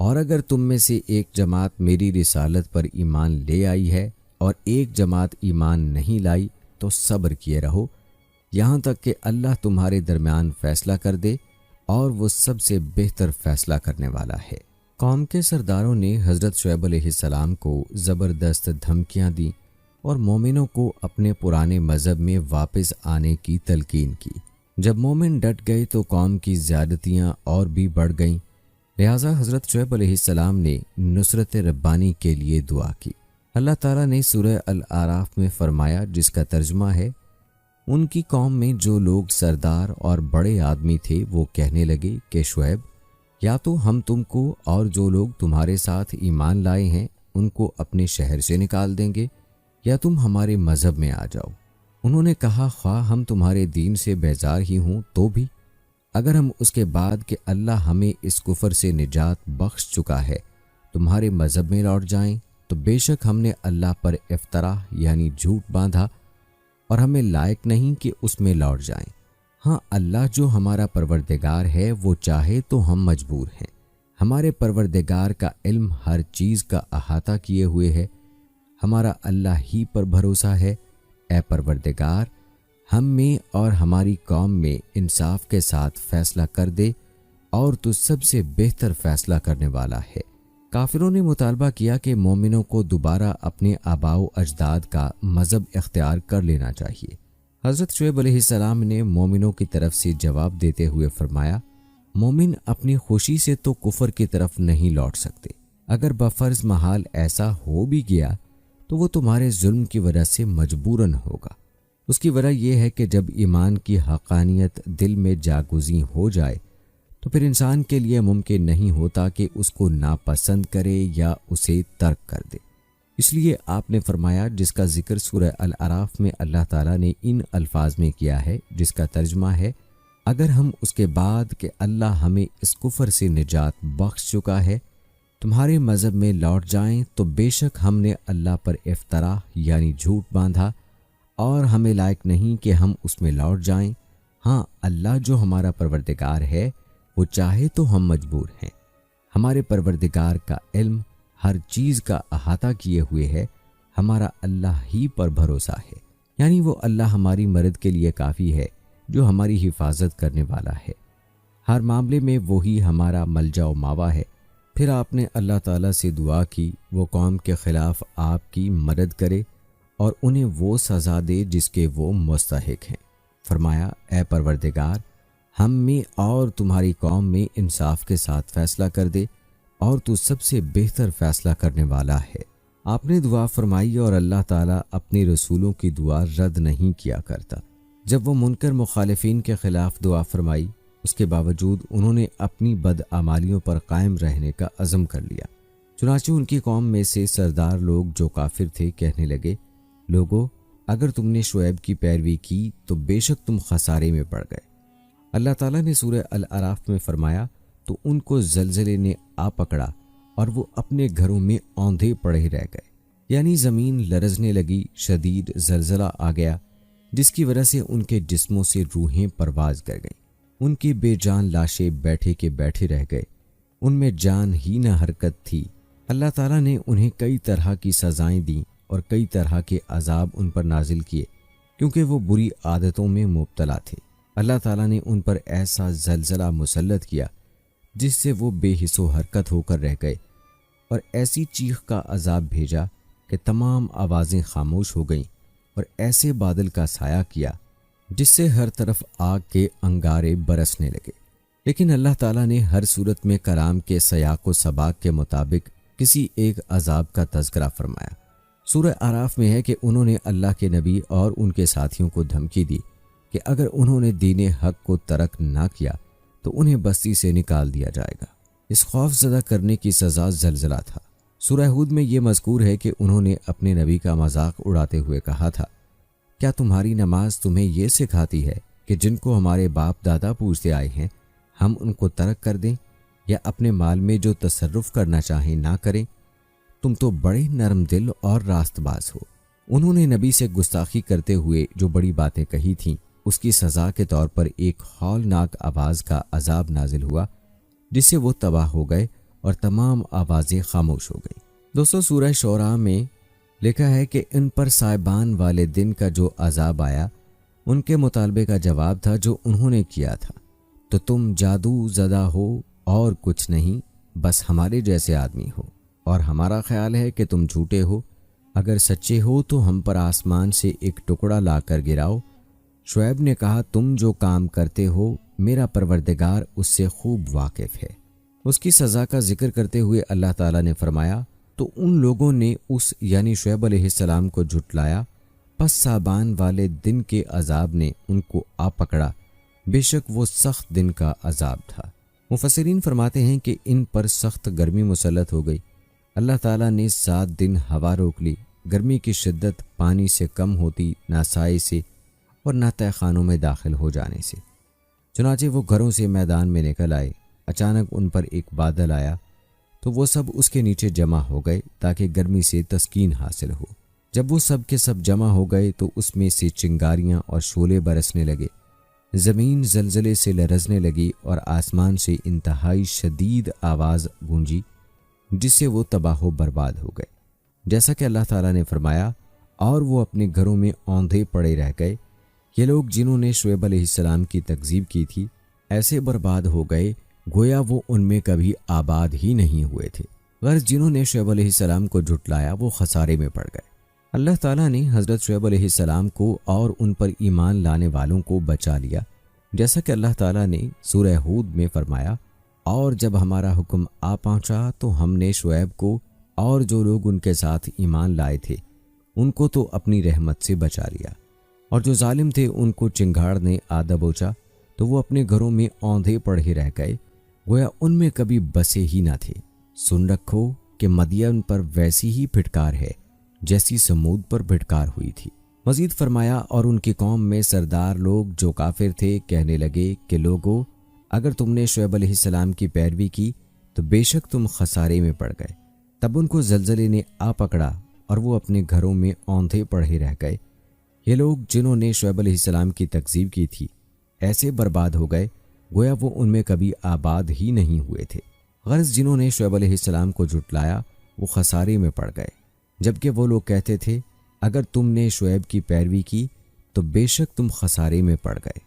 اور اگر تم میں سے ایک جماعت میری رسالت پر ایمان لے آئی ہے اور ایک جماعت ایمان نہیں لائی تو صبر کیے رہو، یہاں تک کہ اللہ تمہارے درمیان فیصلہ کر دے، اور وہ سب سے بہتر فیصلہ کرنے والا ہے۔ قوم کے سرداروں نے حضرت شعیب علیہ السلام کو زبردست دھمکیاں دیں اور مومنوں کو اپنے پرانے مذہب میں واپس آنے کی تلقین کی۔ جب مومن ڈٹ گئے تو قوم کی زیادتیاں اور بھی بڑھ گئیں، لہٰذا حضرت شعیب علیہ السلام نے نصرت ربانی کے لیے دعا کی۔ اللہ تعالیٰ نے سورہ الاعراف میں فرمایا، جس کا ترجمہ ہے، ان کی قوم میں جو لوگ سردار اور بڑے آدمی تھے وہ کہنے لگے کہ شعیب، یا تو ہم تم کو اور جو لوگ تمہارے ساتھ ایمان لائے ہیں ان کو اپنے شہر سے نکال دیں گے، یا تم ہمارے مذہب میں آ جاؤ۔ انہوں نے کہا، خواہ ہم تمہارے دین سے بیزار ہی ہوں تو بھی، اگر ہم اس کے بعد کہ اللہ ہمیں اس کفر سے نجات بخش چکا ہے تمہارے مذہب میں لوٹ جائیں تو بے شک ہم نے اللہ پر افطرا یعنی جھوٹ باندھا، اور ہمیں لائق نہیں کہ اس میں لوٹ جائیں۔ ہاں، اللہ جو ہمارا پروردگار ہے وہ چاہے تو ہم مجبور ہیں۔ ہمارے پروردگار کا علم ہر چیز کا احاطہ کیے ہوئے ہے، ہمارا اللہ ہی پر بھروسہ ہے۔ اے پروردگار، ہم میں اور ہماری قوم میں انصاف کے ساتھ فیصلہ کر دے، اور تو سب سے بہتر فیصلہ کرنے والا ہے۔ کافروں نے مطالبہ کیا کہ مومنوں کو دوبارہ اپنے آباء و اجداد کا مذہب اختیار کر لینا چاہیے۔ حضرت شعیب علیہ السلام نے مومنوں کی طرف سے جواب دیتے ہوئے فرمایا، مومن اپنی خوشی سے تو کفر کی طرف نہیں لوٹ سکتے۔ اگر بفرض محال ایسا ہو بھی گیا تو وہ تمہارے ظلم کی وجہ سے مجبوراً ہوگا۔ اس کی وجہ یہ ہے کہ جب ایمان کی حقانیت دل میں جاگزیں ہو جائے تو پھر انسان کے لیے ممکن نہیں ہوتا کہ اس کو ناپسند کرے یا اسے ترک کر دے۔ اس لیے آپ نے فرمایا، جس کا ذکر سورہ الاعراف میں اللہ تعالیٰ نے ان الفاظ میں کیا ہے، جس کا ترجمہ ہے، اگر ہم اس کے بعد کہ اللہ ہمیں اس کفر سے نجات بخش چکا ہے تمہارے مذہب میں لوٹ جائیں تو بے شک ہم نے اللہ پر افطرا یعنی جھوٹ باندھا، اور ہمیں لائق نہیں کہ ہم اس میں لوٹ جائیں۔ ہاں، اللہ جو ہمارا پروردگار ہے وہ چاہے تو ہم مجبور ہیں۔ ہمارے پروردگار کا علم ہر چیز کا احاطہ کیے ہوئے ہے، ہمارا اللہ ہی پر بھروسہ ہے، یعنی وہ اللہ ہماری مدد کے لیے کافی ہے جو ہماری حفاظت کرنے والا ہے۔ ہر معاملے میں وہی ہمارا ملجا و ماوا ہے۔ پھر آپ نے اللہ تعالیٰ سے دعا کی وہ قوم کے خلاف آپ کی مدد کرے اور انہیں وہ سزا دے جس کے وہ مستحق ہیں۔ فرمایا، اے پروردگار، ہم میں اور تمہاری قوم میں انصاف کے ساتھ فیصلہ کر دے، اور تو سب سے بہتر فیصلہ کرنے والا ہے۔ آپ نے دعا فرمائی اور اللہ تعالیٰ اپنے رسولوں کی دعا رد نہیں کیا کرتا۔ جب وہ منکر مخالفین کے خلاف دعا فرمائی، اس کے باوجود انہوں نے اپنی بدعمالیوں پر قائم رہنے کا عزم کر لیا۔ چنانچہ ان کی قوم میں سے سردار لوگ جو کافر تھے کہنے لگے، لوگو، اگر تم نے شعیب کی پیروی کی تو بے شک تم خسارے میں پڑ گئے۔ اللہ تعالیٰ نے سورہ الاعراف میں فرمایا، تو ان کو زلزلے نے آ پکڑا اور وہ اپنے گھروں میں اوندھے پڑے رہ گئے، یعنی زمین لرزنے لگی، شدید زلزلہ آ گیا جس کی وجہ سے ان کے جسموں سے روحیں پرواز کر گئیں۔ ان کی بے جان لاشیں بیٹھے کے بیٹھے رہ گئے، ان میں جان ہی نہ حرکت تھی۔ اللہ تعالیٰ نے انہیں کئی طرح کی سزائیں دیں اور کئی طرح کے عذاب ان پر نازل کیے، کیونکہ وہ بری عادتوں میں مبتلا تھے۔ اللہ تعالیٰ نے ان پر ایسا زلزلہ مسلط کیا جس سے وہ بے حس و حرکت ہو کر رہ گئے، اور ایسی چیخ کا عذاب بھیجا کہ تمام آوازیں خاموش ہو گئیں، اور ایسے بادل کا سایہ کیا جس سے ہر طرف آگ کے انگارے برسنے لگے۔ لیکن اللہ تعالیٰ نے ہر صورت میں کلام کے سیاق و سباق کے مطابق کسی ایک عذاب کا تذکرہ فرمایا۔ سورہ اعراف میں ہے کہ انہوں نے اللہ کے نبی اور ان کے ساتھیوں کو دھمکی دی کہ اگر انہوں نے دین حق کو ترک نہ کیا تو انہیں بستی سے نکال دیا جائے گا۔ اس خوف زدہ کرنے کی سزا زلزلہ تھا۔ سورہ ہود میں یہ مذکور ہے کہ انہوں نے اپنے نبی کا مذاق اڑاتے ہوئے کہا تھا، کیا تمہاری نماز تمہیں یہ سکھاتی ہے کہ جن کو ہمارے باپ دادا پوجتے آئے ہیں ہم ان کو ترک کر دیں یا اپنے مال میں جو تصرف کرنا چاہیں نہ کریں؟ تم تو بڑے نرم دل اور راست باز ہو۔ انہوں نے نبی سے گستاخی کرتے ہوئے جو بڑی باتیں کہی تھیں اس کی سزا کے طور پر ایک ہولناک آواز کا عذاب نازل ہوا جس سے وہ تباہ ہو گئے اور تمام آوازیں خاموش ہو گئیں۔ دوستو، سورہ شعراء میں لکھا ہے کہ ان پر صاحبان والے دن کا جو عذاب آیا ان کے مطالبے کا جواب تھا جو انہوں نے کیا تھا، تو تم جادو زدہ ہو اور کچھ نہیں، بس ہمارے جیسے آدمی ہو، اور ہمارا خیال ہے کہ تم جھوٹے ہو۔ اگر سچے ہو تو ہم پر آسمان سے ایک ٹکڑا لا کر گراؤ۔ شعیب نے کہا، تم جو کام کرتے ہو میرا پروردگار اس سے خوب واقف ہے۔ اس کی سزا کا ذکر کرتے ہوئے اللہ تعالیٰ نے فرمایا، تو ان لوگوں نے اس یعنی شعیب علیہ السلام کو جھٹلایا، پس صابان والے دن کے عذاب نے ان کو آ پکڑا، بے شک وہ سخت دن کا عذاب تھا۔ مفسرین فرماتے ہیں کہ ان پر سخت گرمی مسلط ہو گئی۔ اللہ تعالیٰ نے 7 دن ہوا روک لی، گرمی کی شدت پانی سے کم ہوتی نہ سائے سے اور نہ تہہ خانوں میں داخل ہو جانے سے۔ چنانچہ وہ گھروں سے میدان میں نکل آئے۔ اچانک ان پر ایک بادل آیا تو وہ سب اس کے نیچے جمع ہو گئے تاکہ گرمی سے تسکین حاصل ہو۔ جب وہ سب کے سب جمع ہو گئے تو اس میں سے چنگاریاں اور شعلے برسنے لگے، زمین زلزلے سے لرزنے لگی اور آسمان سے انتہائی شدید آواز گونجی جس سے وہ تباہ و برباد ہو گئے، جیسا کہ اللہ تعالیٰ نے فرمایا، اور وہ اپنے گھروں میں اوندھے پڑے رہ گئے۔ یہ لوگ جنہوں نے شعیب علیہ السلام کی تکذیب کی تھی ایسے برباد ہو گئے گویا وہ ان میں کبھی آباد ہی نہیں ہوئے تھے۔ غرض جنہوں نے شعیب علیہ السلام کو جھٹلایا وہ خسارے میں پڑ گئے۔ اللہ تعالیٰ نے حضرت شعیب علیہ السلام کو اور ان پر ایمان لانے والوں کو بچا لیا، جیسا کہ اللہ تعالیٰ نے سورہ ہود میں فرمایا، اور جب ہمارا حکم آ پہنچا تو ہم نے شعیب کو اور جو لوگ ان کے ساتھ ایمان لائے تھے ان کو تو اپنی رحمت سے بچا لیا، اور جو ظالم تھے ان کو چنگاڑ نے آ دبوچا تو وہ اپنے گھروں میں اوندھے پڑے رہ گئے گویا ان میں کبھی بسے ہی نہ تھے۔ سن رکھو کہ مدین پر ویسی ہی پھٹکار ہے جیسی سمود پر پھٹکار ہوئی تھی۔ مزید فرمایا، اور ان کی قوم میں سردار لوگ جو کافر تھے کہنے لگے کہ لوگو اگر تم نے شعیب علیہ السلام کی پیروی کی تو بے شک تم خسارے میں پڑ گئے۔ تب ان کو زلزلے نے آ پکڑا اور وہ اپنے گھروں میں اوندھے پڑے رہ گئے۔ یہ لوگ جنہوں نے شعیب علیہ السلام کی تکذیب کی تھی ایسے برباد ہو گئے گویا وہ ان میں کبھی آباد ہی نہیں ہوئے تھے۔ غرض جنہوں نے شعیب علیہ السلام کو جھٹلایا وہ خسارے میں پڑ گئے، جبکہ وہ لوگ کہتے تھے اگر تم نے شعیب کی پیروی کی تو بے شک تم خسارے میں پڑ گئے۔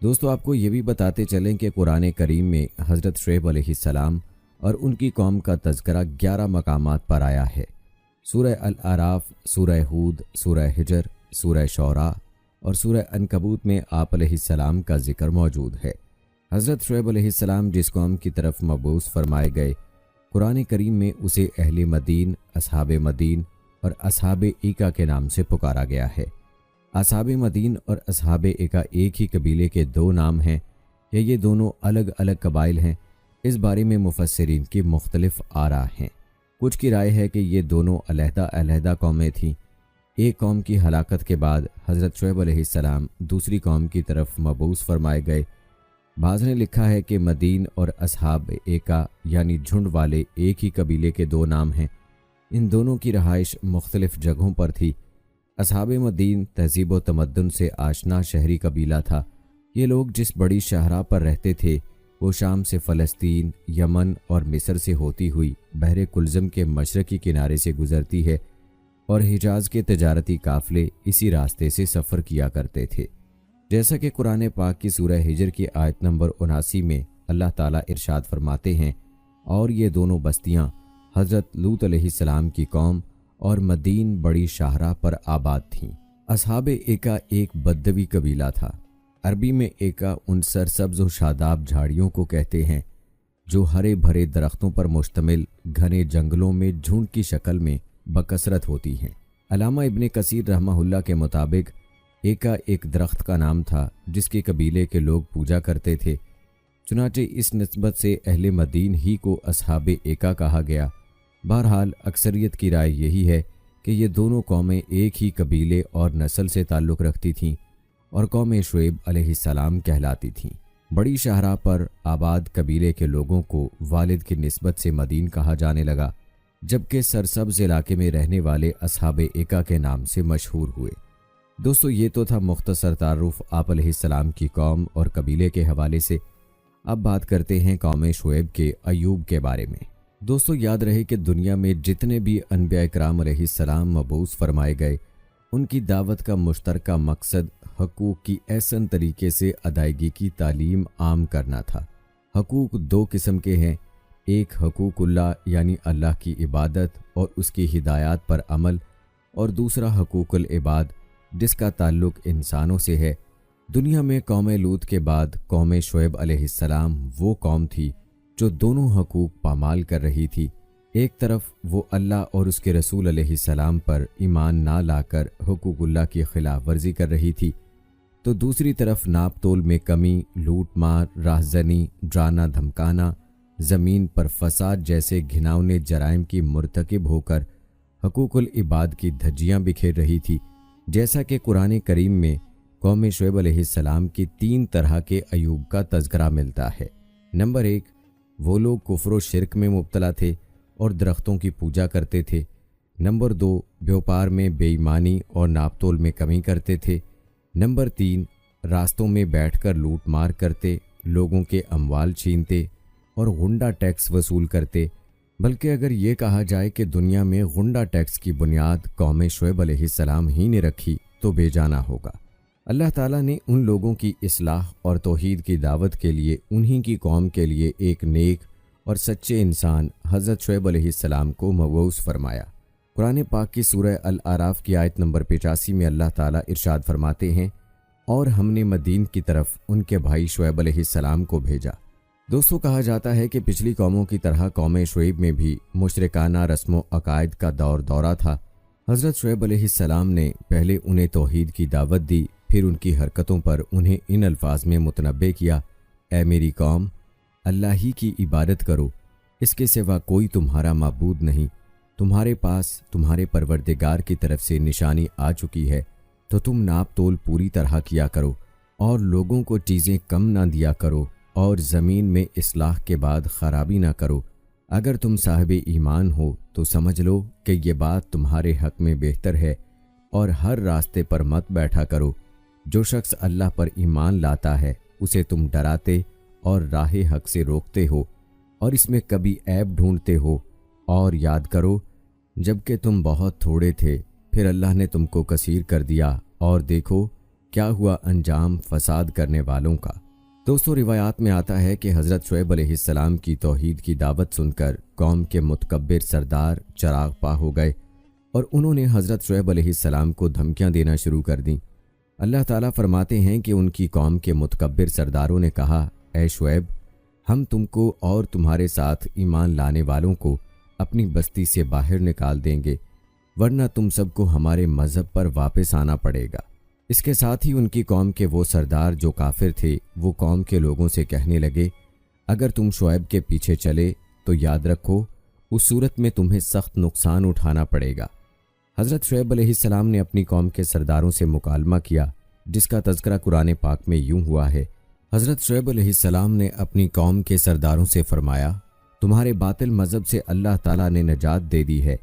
دوستو، آپ کو یہ بھی بتاتے چلیں کہ قرآن کریم میں حضرت شعیب علیہ السلام اور ان کی قوم کا تذکرہ 11 مقامات پر آیا ہے۔ سورہ الاعراف، سورہ ہود، سورہ ہجر، سورہ شعراء اور سورہ عنکبوت میں آپ علیہ السلام کا ذکر موجود ہے۔ حضرت شعیب علیہ السلام جس قوم کی طرف مبعوث فرمائے گئے، قرآن کریم میں اسے اہل مدین، اصحاب مدین اور اصحاب ایکا کے نام سے پکارا گیا ہے۔ اصحاب مدین اور اصحاب ایکا ایک ہی قبیلے کے 2 نام ہیں یا یہ دونوں الگ الگ قبائل ہیں، اس بارے میں مفسرین کی مختلف آراء ہیں۔ کچھ کی رائے ہے کہ یہ دونوں علیحدہ علیحدہ قومیں تھیں۔ ایک قوم کی ہلاکت کے بعد حضرت شعیب علیہ السلام دوسری قوم کی طرف مبعوث فرمائے گئے۔ بعض نے لکھا ہے کہ مدین اور اصحاب ایکا یعنی جھنڈ والے ایک ہی قبیلے کے 2 نام ہیں۔ ان دونوں کی رہائش مختلف جگہوں پر تھی۔ اصحاب مدین تہذیب و تمدن سے آشنا شہری قبیلہ تھا۔ یہ لوگ جس بڑی شاہراہ پر رہتے تھے وہ شام سے فلسطین، یمن اور مصر سے ہوتی ہوئی بحر کلزم کے مشرقی کنارے سے گزرتی ہے۔ اور حجاز کے تجارتی قافلے اسی راستے سے سفر کیا کرتے تھے۔ جیسا کہ قرآن پاک کی سورہ ہجر کی آیت نمبر 79 میں اللہ تعالیٰ ارشاد فرماتے ہیں، اور یہ دونوں بستیاں حضرت لوط علیہ السلام کی قوم اور مدین بڑی شاہراہ پر آباد تھیں۔ اصحاب ایکا ایک بدوی قبیلہ تھا۔ عربی میں ایکا ان سرسبز و شاداب جھاڑیوں کو کہتے ہیں جو ہرے بھرے درختوں پر مشتمل گھنے جنگلوں میں جھنڈ کی شکل میں بکثرت ہوتی ہیں۔ علامہ ابن کثیر رحمہ اللہ کے مطابق ایکا ایک درخت کا نام تھا جس کے قبیلے کے لوگ پوجا کرتے تھے، چنانچہ اس نسبت سے اہل مدین ہی کو اصحاب ایکا کہا گیا۔ بہرحال اکثریت کی رائے یہی ہے کہ یہ دونوں قومیں ایک ہی قبیلے اور نسل سے تعلق رکھتی تھیں اور قوم شعیب علیہ السلام کہلاتی تھیں۔ بڑی شاہراہ پر آباد قبیلے کے لوگوں کو والد کی نسبت سے مدین کہا جانے لگا، جبکہ سرسبز علاقے میں رہنے والے اصحاب ایکا کے نام سے مشہور ہوئے۔ دوستو، یہ تو تھا مختصر تعارف آپ علیہ السلام کی قوم اور قبیلے کے حوالے سے۔ اب بات کرتے ہیں قوم شعیب کے ایوب کے بارے میں۔ دوستو، یاد رہے کہ دنیا میں جتنے بھی انبیاء اکرام علیہ السلام مبعوث فرمائے گئے، ان کی دعوت کا مشترکہ مقصد حقوق کی احسن طریقے سے ادائیگی کی تعلیم عام کرنا تھا۔ حقوق دو قسم کے ہیں، ایک حقوق اللہ یعنی اللہ کی عبادت اور اس کی ہدایات پر عمل، اور دوسرا حقوق العباد جس کا تعلق انسانوں سے ہے۔ دنیا میں قوم لوط کے بعد قوم شعیب علیہ السلام وہ قوم تھی جو دونوں حقوق پامال کر رہی تھی۔ ایک طرف وہ اللہ اور اس کے رسول علیہ السلام پر ایمان نہ لا کر حقوق اللہ کی خلاف ورزی کر رہی تھی، تو دوسری طرف ناپ تول میں کمی، لوٹ مار، راہزنی، ڈرانا دھمکانا، زمین پر فساد جیسے گھناؤنے جرائم کی مرتکب ہو کر حقوق العباد کی دھجیاں بکھیر رہی تھی۔ جیسا کہ قرآن کریم میں قوم شعیب علیہ السلام کی 3 طرح کے ایوب کا تذکرہ ملتا ہے۔ نمبر 1، وہ لوگ کفر و شرک میں مبتلا تھے اور درختوں کی پوجا کرتے تھے۔ نمبر 2، بیوپار میں بے ایمانی اور ناپ تول میں کمی کرتے تھے۔ نمبر 3، راستوں میں بیٹھ کر لوٹ مار کرتے، لوگوں کے اموال چھینتے اور غنڈہ ٹیکس وصول کرتے۔ بلکہ اگر یہ کہا جائے کہ دنیا میں غنڈہ ٹیکس کی بنیاد قوم شعیب علیہ السلام ہی نے رکھی تو بے جانا ہوگا۔ اللہ تعالیٰ نے ان لوگوں کی اصلاح اور توحید کی دعوت کے لیے انہی کی قوم کے لیے ایک نیک اور سچے انسان حضرت شعیب علیہ السلام کو مبعوث فرمایا۔ قرآن پاک کی سورہ الاعراف کی آیت نمبر 85 میں اللہ تعالیٰ ارشاد فرماتے ہیں، اور ہم نے مدین کی طرف ان کے بھائی شعیب علیہ السلام کو بھیجا۔ دوستو، کہا جاتا ہے کہ پچھلی قوموں کی طرح قوم شعیب میں بھی مشرکانہ رسم و عقائد کا دورہ تھا۔ حضرت شعیب علیہ السلام نے پہلے انہیں توحید کی دعوت دی، پھر ان کی حرکتوں پر انہیں ان الفاظ میں متنبہ کیا، اے میری قوم، اللہ ہی کی عبادت کرو، اس کے سوا کوئی تمہارا معبود نہیں، تمہارے پاس تمہارے پروردگار کی طرف سے نشانی آ چکی ہے، تو تم ناپ تول پوری طرح کیا کرو اور لوگوں کو چیزیں کم نہ دیا کرو اور زمین میں اصلاح کے بعد خرابی نہ کرو۔ اگر تم صاحب ایمان ہو تو سمجھ لو کہ یہ بات تمہارے حق میں بہتر ہے، اور ہر راستے پر مت بیٹھا کرو۔ جو شخص اللہ پر ایمان لاتا ہے اسے تم ڈراتے اور راہ حق سے روکتے ہو، اور اس میں کبھی عیب ڈھونڈتے ہو، اور یاد کرو جب کہ تم بہت تھوڑے تھے، پھر اللہ نے تم کو کثیر کر دیا، اور دیکھو کیا ہوا انجام فساد کرنے والوں کا۔ دوستو، روایات میں آتا ہے کہ حضرت شعیب علیہ السلام کی توحید کی دعوت سن کر قوم کے متکبر سردار چراغ پا ہو گئے، اور انہوں نے حضرت شعیب علیہ السلام کو دھمکیاں دینا شروع کر دیں۔ اللہ تعالیٰ فرماتے ہیں کہ ان کی قوم کے متکبر سرداروں نے کہا، اے شعیب، ہم تم کو اور تمہارے ساتھ ایمان لانے والوں کو اپنی بستی سے باہر نکال دیں گے، ورنہ تم سب کو ہمارے مذہب پر واپس آنا پڑے گا۔ اس کے ساتھ ہی ان کی قوم کے وہ سردار جو کافر تھے، وہ قوم کے لوگوں سے کہنے لگے، اگر تم شعیب کے پیچھے چلے تو یاد رکھو اس صورت میں تمہیں سخت نقصان اٹھانا پڑے گا۔ حضرت شعیب علیہ السلام نے اپنی قوم کے سرداروں سے مکالمہ کیا، جس کا تذکرہ قرآن پاک میں یوں ہوا ہے۔ حضرت شعیب علیہ السلام نے اپنی قوم کے سرداروں سے فرمایا، تمہارے باطل مذہب سے اللہ تعالیٰ نے نجات دے دی ہے،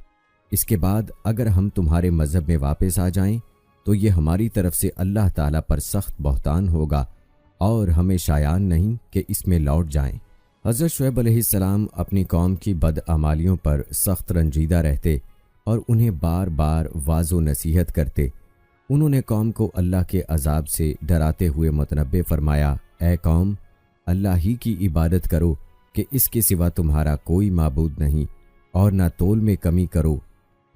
اس کے بعد اگر ہم تمہارے مذہب میں واپس آ جائیں تو یہ ہماری طرف سے اللہ تعالیٰ پر سخت بہتان ہوگا، اور ہمیں شایان نہیں کہ اس میں لوٹ جائیں۔ حضرت شعیب علیہ السلام اپنی قوم کی بدعمالیوں پر سخت رنجیدہ رہتے اور انہیں بار بار واعظ و نصیحت کرتے۔ انہوں نے قوم کو اللہ کے عذاب سے ڈراتے ہوئے متنبہ فرمایا، اے قوم، اللہ ہی کی عبادت کرو کہ اس کے سوا تمہارا کوئی معبود نہیں، اور نہ تول میں کمی کرو۔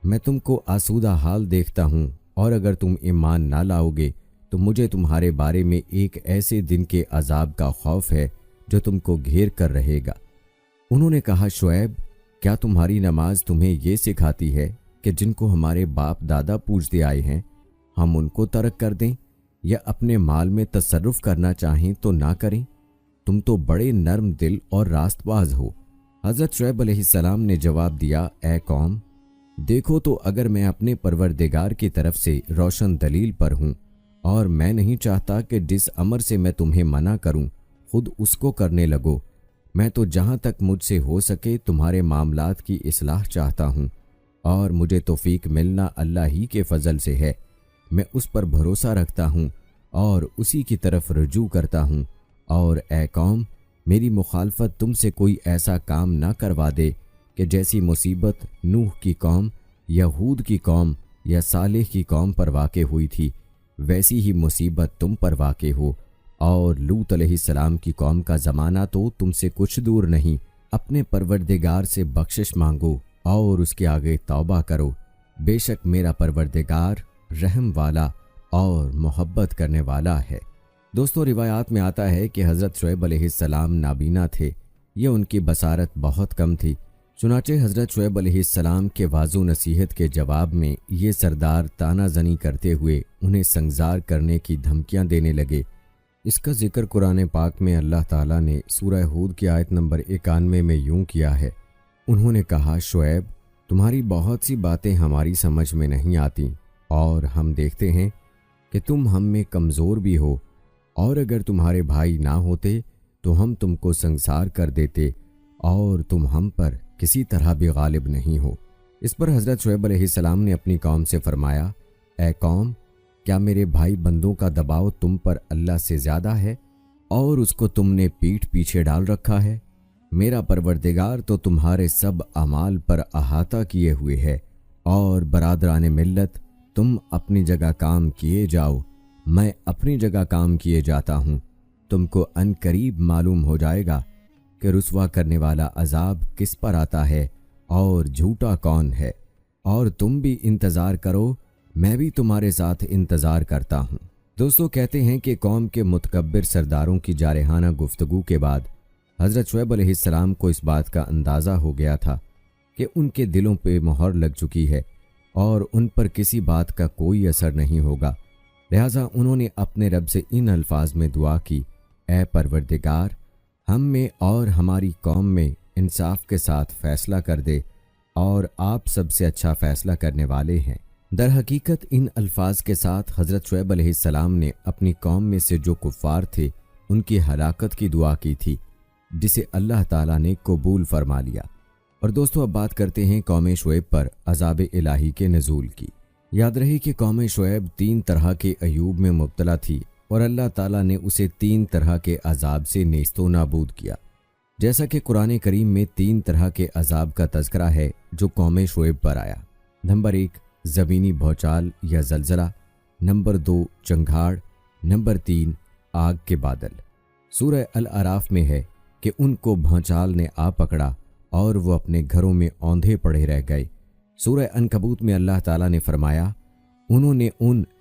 میں تم کو آسودہ حال دیکھتا ہوں، اور اگر تم ایمان نہ لاؤ گے تو مجھے تمہارے بارے میں ایک ایسے دن کے عذاب کا خوف ہے جو تم کو گھیر کر رہے گا۔ انہوں نے کہا، شعیب، کیا تمہاری نماز تمہیں یہ سکھاتی ہے کہ جن کو ہمارے باپ دادا پوجتے آئے ہیں ہم ان کو ترک کر دیں، یا اپنے مال میں تصرف کرنا چاہیں تو نہ کریں؟ تم تو بڑے نرم دل اور راست باز ہو۔ حضرت شعیب علیہ السلام نے جواب دیا، اے قوم، دیکھو تو اگر میں اپنے پروردگار کی طرف سے روشن دلیل پر ہوں، اور میں نہیں چاہتا کہ جس امر سے میں تمہیں منع کروں خود اس کو کرنے لگو۔ میں تو جہاں تک مجھ سے ہو سکے تمہارے معاملات کی اصلاح چاہتا ہوں، اور مجھے توفیق ملنا اللہ ہی کے فضل سے ہے۔ میں اس پر بھروسہ رکھتا ہوں اور اسی کی طرف رجوع کرتا ہوں، اور اے قوم، میری مخالفت تم سے کوئی ایسا کام نہ کروا دے کہ جیسی مصیبت نوح کی قوم یا ہود کی قوم یا صالح کی قوم پر واقع ہوئی تھی، ویسی ہی مصیبت تم پر واقع ہو۔ اور لوط علیہ السلام کی قوم کا زمانہ تو تم سے کچھ دور نہیں۔ اپنے پروردگار سے بخشش مانگو اور اس کے آگے توبہ کرو، بے شک میرا پروردگار رحم والا اور محبت کرنے والا ہے۔ دوستو، روایات میں آتا ہے کہ حضرت شعیب علیہ السلام نابینا تھے، یہ ان کی بصارت بہت کم تھی۔ چنانچہ حضرت شعیب علیہ السلام کے واعظ و نصیحت کے جواب میں یہ سردار تانا زنی کرتے ہوئے انہیں سنگسار کرنے کی دھمکیاں دینے لگے۔ اس کا ذکر قرآن پاک میں اللہ تعالیٰ نے سورہ ہود کی آیت نمبر 91 میں یوں کیا ہے، انہوں نے کہا، شعیب، تمہاری بہت سی باتیں ہماری سمجھ میں نہیں آتی، اور ہم دیکھتے ہیں کہ تم ہم میں کمزور بھی ہو، اور اگر تمہارے بھائی نہ ہوتے تو ہم تم کو سنگسار کر دیتے، اور تم ہم پر کسی طرح بھی غالب نہیں ہو۔ اس پر حضرت شعیب علیہ السلام نے اپنی قوم سے فرمایا، اے قوم، کیا میرے بھائی بندوں کا دباؤ تم پر اللہ سے زیادہ ہے، اور اس کو تم نے پیٹھ پیچھے ڈال رکھا ہے؟ میرا پروردگار تو تمہارے سب اعمال پر احاطہ کیے ہوئے ہے، اور برادران ملت، تم اپنی جگہ کام کیے جاؤ، میں اپنی جگہ کام کیے جاتا ہوں۔ تم کو ان قریب معلوم ہو جائے گا کہ رسوا کرنے والا عذاب کس پر آتا ہے اور جھوٹا کون ہے، اور تم بھی انتظار کرو، میں بھی تمہارے ساتھ انتظار کرتا ہوں۔ دوستو، کہتے ہیں کہ قوم کے متکبر سرداروں کی جارحانہ گفتگو کے بعد حضرت شعیب علیہ السلام کو اس بات کا اندازہ ہو گیا تھا کہ ان کے دلوں پہ مہر لگ چکی ہے اور ان پر کسی بات کا کوئی اثر نہیں ہوگا، لہٰذا انہوں نے اپنے رب سے ان الفاظ میں دعا کی، اے پروردگار، ہم میں اور ہماری قوم میں انصاف کے ساتھ فیصلہ کر دے، اور آپ سب سے اچھا فیصلہ کرنے والے ہیں۔ در حقیقت ان الفاظ کے ساتھ حضرت شعیب علیہ السلام نے اپنی قوم میں سے جو کفار تھے ان کی ہلاکت کی دعا کی تھی، جسے اللہ تعالیٰ نے قبول فرما لیا۔ اور دوستو، اب بات کرتے ہیں قوم شعیب پر عذاب الہی کے نزول کی۔ یاد رہے کہ قوم شعیب 3 طرح کے عیوب میں مبتلا تھی، اور اللہ تعالیٰ نے اسے 3 طرح کے عذاب سے نیست و نابود کیا۔ جیسا کہ قرآن کریم میں 3 طرح کے عذاب کا تذکرہ ہے جو قوم شعیب پر آیا۔ نمبر 1، زمینی بھوچال یا زلزلہ، نمبر 2، چنگھاڑ، نمبر 3، آگ کے بادل۔ سورہ الاعراف میں ہے کہ ان کو بھونچال نے آ پکڑا اور وہ اپنے گھروں میں اوندھے پڑے رہ گئے۔ سورہ عنکبوت میں اللہ تعالیٰ نے فرمایا، انہوں نے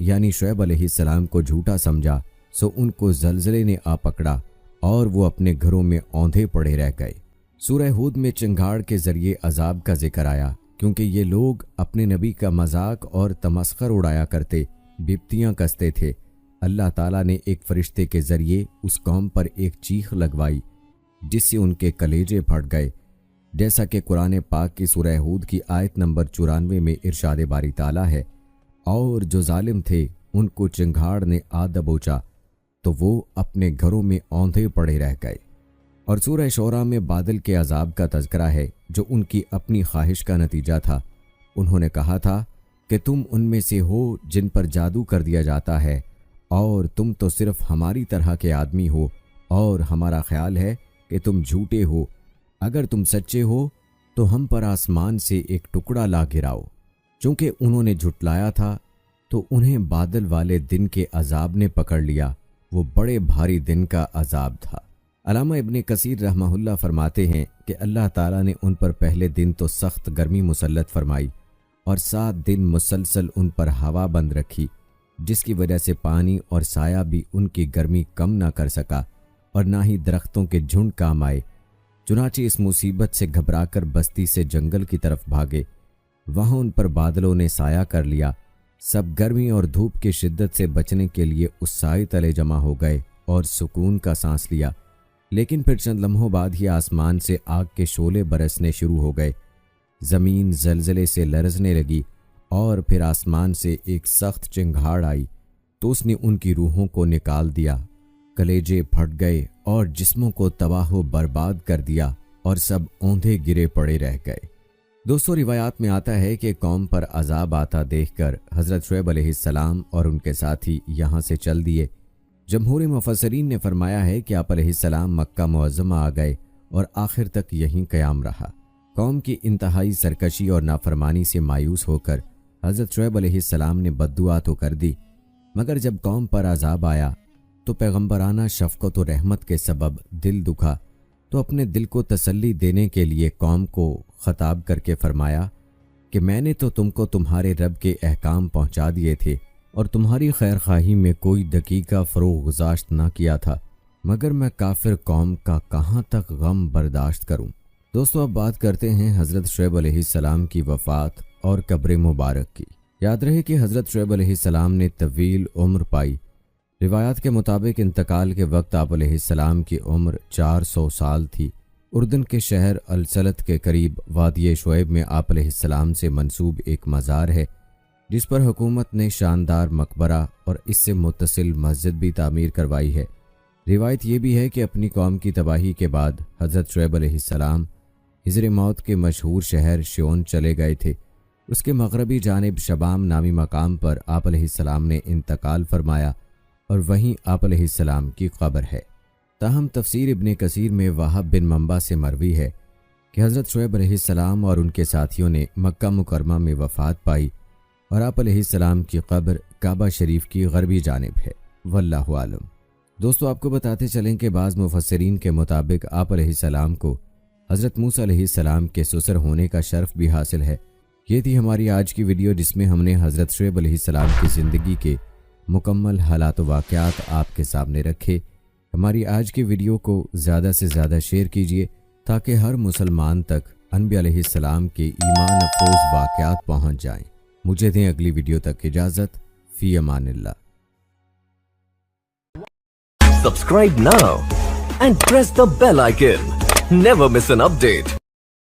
یعنی شعیب علیہ السلام کو جھوٹا سمجھا، سو ان کو زلزلے نے آ پکڑا اور وہ اپنے گھروں میں اوندھے پڑے رہ گئے۔ سورہ ہود میں چنگھاڑ کے ذریعے عذاب کا ذکر آیا، کیونکہ یہ لوگ اپنے نبی کا مذاق اور تمسخر اڑایا کرتے، بپتیاں کستے تھے۔ اللہ تعالیٰ نے ایک فرشتے کے ذریعے اس قوم پر ایک چیخ لگوائی جس سے ان کے کلیجے پھٹ گئے، جیسا کہ قرآن پاک کی سورہ ہود کی آیت نمبر 94 میں ارشاد باری تعالیٰ ہے، اور جو ظالم تھے ان کو چنگھاڑ نے آ دبوچا تو وہ اپنے گھروں میں اوندھے پڑے رہ گئے۔ اور سورہ شعراء میں بادل کے عذاب کا تذکرہ ہے جو ان کی اپنی خواہش کا نتیجہ تھا۔ انہوں نے کہا تھا کہ تم ان میں سے ہو جن پر جادو کر دیا جاتا ہے، اور تم تو صرف ہماری طرح کے آدمی ہو، اور ہمارا خیال ہے کہ تم جھوٹے ہو۔ اگر تم سچے ہو تو ہم پر آسمان سے ایک ٹکڑا لا گراؤ۔ چونکہ انہوں نے جھٹلایا تھا تو انہیں بادل والے دن کے عذاب نے پکڑ لیا، وہ بڑے بھاری دن کا عذاب تھا۔ علامہ ابن کثیر رحمہ اللہ فرماتے ہیں کہ اللہ تعالیٰ نے ان پر پہلے دن تو سخت گرمی مسلط فرمائی اور 7 دن مسلسل ان پر ہوا بند رکھی، جس کی وجہ سے پانی اور سایہ بھی ان کی گرمی کم نہ کر سکا اور نہ ہی درختوں کے جھنڈ کام آئے۔ چنانچہ اس مصیبت سے گھبرا کر بستی سے جنگل کی طرف بھاگے، وہاں ان پر بادلوں نے سایہ کر لیا۔ سب گرمی اور دھوپ کی شدت سے بچنے کے لیے اس سائے تلے جمع ہو گئے اور سکون کا سانس لیا، لیکن پھر چند لمحوں بعد ہی آسمان سے آگ کے شعلے برسنے شروع ہو گئے، زمین زلزلے سے لرزنے لگی اور پھر آسمان سے ایک سخت چنگھاڑ آئی تو اس نے ان کی روحوں کو نکال دیا، کلیجے پھٹ گئے اور جسموں کو تباہ و برباد کر دیا اور سب اوندھے گرے پڑے رہ گئے۔ دوستو، روایات میں آتا ہے کہ قوم پر عذاب آتا دیکھ کر حضرت شعیب علیہ السلام اور ان کے ساتھی یہاں سے چل دیے۔ جمہور مفسرین نے فرمایا ہے کہ آپ علیہ السلام مکہ معظمہ آ گئے اور آخر تک یہیں قیام رہا۔ قوم کی انتہائی سرکشی اور نافرمانی سے مایوس ہو کر حضرت شعیب علیہ السلام نے بددعا تو کر دی، مگر جب قوم پر عذاب آیا تو پیغمبرانہ شفقت و رحمت کے سبب دل دکھا تو اپنے دل کو تسلی دینے کے لیے قوم کو خطاب کر کے فرمایا کہ میں نے تو تم کو تمہارے رب کے احکام پہنچا دیے تھے اور تمہاری خیر خواہی میں کوئی دقیقہ فروغ گزاشت نہ کیا تھا، مگر میں کافر قوم کا کہاں تک غم برداشت کروں۔ دوستو، اب بات کرتے ہیں حضرت شعیب علیہ السلام کی وفات اور قبر مبارک کی۔ یاد رہے کہ حضرت شعیب علیہ السلام نے طویل عمر پائی۔ روایات کے مطابق انتقال کے وقت آپ علیہ السلام کی عمر 400 سال تھی۔ اردن کے شہر السلت کے قریب وادی شعیب میں آپ علیہ السلام سے منسوب ایک مزار ہے، جس پر حکومت نے شاندار مقبرہ اور اس سے متصل مسجد بھی تعمیر کروائی ہے۔ روایت یہ بھی ہے کہ اپنی قوم کی تباہی کے بعد حضرت شعیب علیہ السلام ہجر موت کے مشہور شہر شیون چلے گئے تھے۔ اس کے مغربی جانب شبام نامی مقام پر آپ علیہ السلام نے انتقال فرمایا اور وہیں آپ علیہ السلام کی قبر ہے۔ تاہم تفسیر ابن کثیر میں وہب بن منبع سے مروی ہے کہ حضرت شعیب علیہ السلام اور ان کے ساتھیوں نے مکہ مکرمہ میں وفات پائی اور آپ علیہ السلام کی قبر کعبہ شریف کی غربی جانب ہے، واللہ عالم۔ دوستو، آپ کو بتاتے چلیں کہ بعض مفسرین کے مطابق آپ علیہ السلام کو حضرت موسیٰ علیہ السلام کے سسر ہونے کا شرف بھی حاصل ہے۔ یہ تھی ہماری آج کی ویڈیو، جس میں ہم نے حضرت شعیب علیہ السلام کی زندگی کے مکمل حالات و واقعات آپ کے سامنے رکھے۔ ہماری آج کی ویڈیو کو زیادہ سے زیادہ شیئر کیجیے تاکہ ہر مسلمان تک انبیاء علیہ السلام کے ایمان افروز واقعات پہنچ جائیں۔ مجھے دیں اگلی ویڈیو تک اجازت۔ فی Aman Ullah. Subscribe now and press the bell icon. Never miss an update.